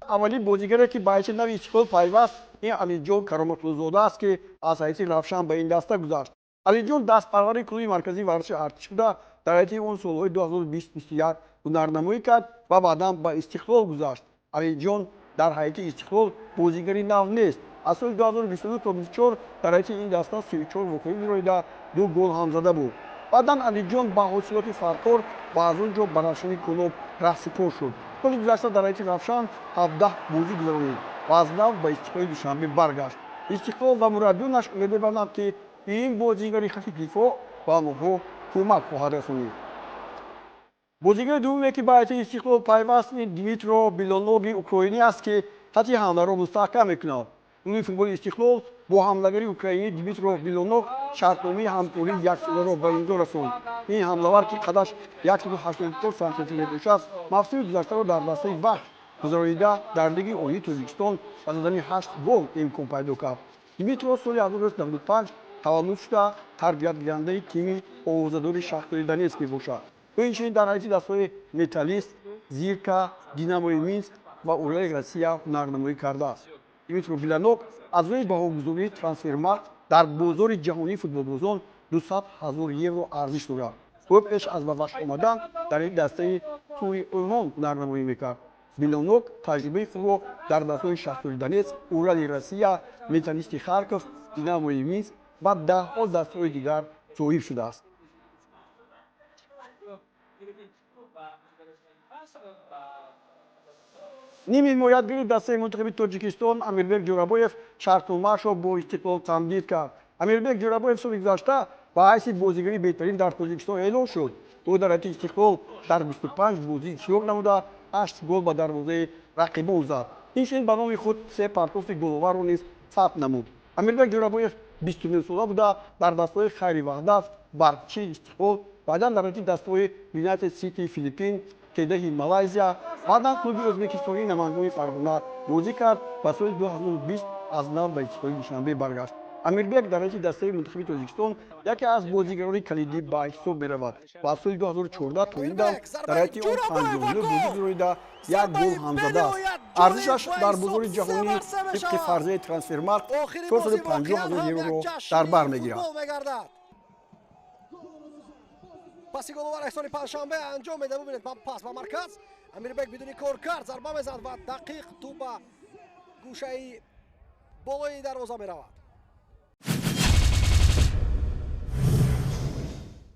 اولین بازیگری که باعث نوی استقلال پیوست این علیجان کرامت‌الزاده است که از حیث رفشن به این دسته گذشت. علیجان دستپروری کلوب مرکزی ورزش ارتش شده در حیاط اون سالهای 2020-21 هنرنمایی کرد و بعدا به استقلال گذشت. علیجان در حیاط استقلال بازیگری نو نیست. از سال 2022 تا 24 در حیاط این دسته 34 واقعی می‌رایده 2 گل هم زده بود. بعدا علیجان با حاصلات فرخور و از اونجا به رفشان کلوب رهسپار شد. سال گذشته در حیاط رفشان 17 بازی گذرانید و از نو به استقلال دوشنبه برگشت. استقلال و مربیانش امید می‌بندند که این بازیگری خط دفاع به آنها کمک خواهد رسانید. بازیگر دومی که به هیئت استقلال پیوست دیمیترو بیلانووی اوکراینی است که خط حمله را مستحکم می‌کند. کلوب فوتبال استقلال با حمله‌گر اوکراینی دیمیترو بیلانوو شرطنامه همکاری یک ساله را به امضا رساند. این حمله‌ور که قدش 184 سانتی‌متر است، مفصل گذشته را در دسته وقت گذرانیده در لیگ عالی تاجیکستان با زدن 8 گل امکان پیدا کرد. دیمیترو سال 1995 تولد شده تربیت‌گیرنده تیم آوازه‌دار شهرداری دونецک میباشد. او اینچنین در حیث دسته‌های متالیست، زیرکا، دیناموی مینسک و اورال روسیه هنرنمایی کرده است. دیمیترو بیلانوو از روی بهاگذاری ترانسفرمارکت در بازار جهانی فوتبالبازان 200,000 یورو ارزش دارد. او پیش از به وقت آمدن در این دسته توی آلمان هنرنمایی میکرد. بیلانوو تجربه خود را در دسته‌های شهرداری دونецک، اورال روسیه، متالیست خارکوف، دیناموی مینسک و ده‌ها دسته‌های دیگر صاحب شده است. نیم حمایتگری دسته منتخب تاجیکستان امیربек جورابویف شرطنامه‌اش را با استقلال تمدید کرد. امیربek جورابویف سال گذشته با حیث بازیگری بهترین در تاجیکستان اعلام شد. او در حیاط استقلال در 25 بازی اشتراک نموده 8 گل به دروازه رقیبان زد. اینچنین به نام خود 3 پرتوست گل‌آور را نیز ثبت نمود. امیربek جورابویف 29 ساله بوده در دسته‌های خیری وحدت، برقچی استقلال، بعدا در حیاط دسته‌های یونایتد سیتی فیلیپین، کیدهی مالایزیا بعدا کلوب ازبکستانی نمایندگی فرغانه بازی کرد و سال 2020 از نو به استقلال دوشنبه برگشت. امیربek در حیاط دسته منتخب تاجیکستان یکی از بازیگران کلیدی به حساب می‌رود و از سال 2014 تا این دم در حیاط آن 59 بازی گزیده 1 گل هم زده است. ارزشش در بازار جهانی طبق فرضیه ترانسفرمارکت 450,000 یورو را در بر می‌گیرد. پاسی گل‌آور احسان پنجشنبه انجام میده. ببینید پاس به مرکز امیربek بدون کار ضربه میزد و دقیق توپ به گوشه بالای دروازه میرود.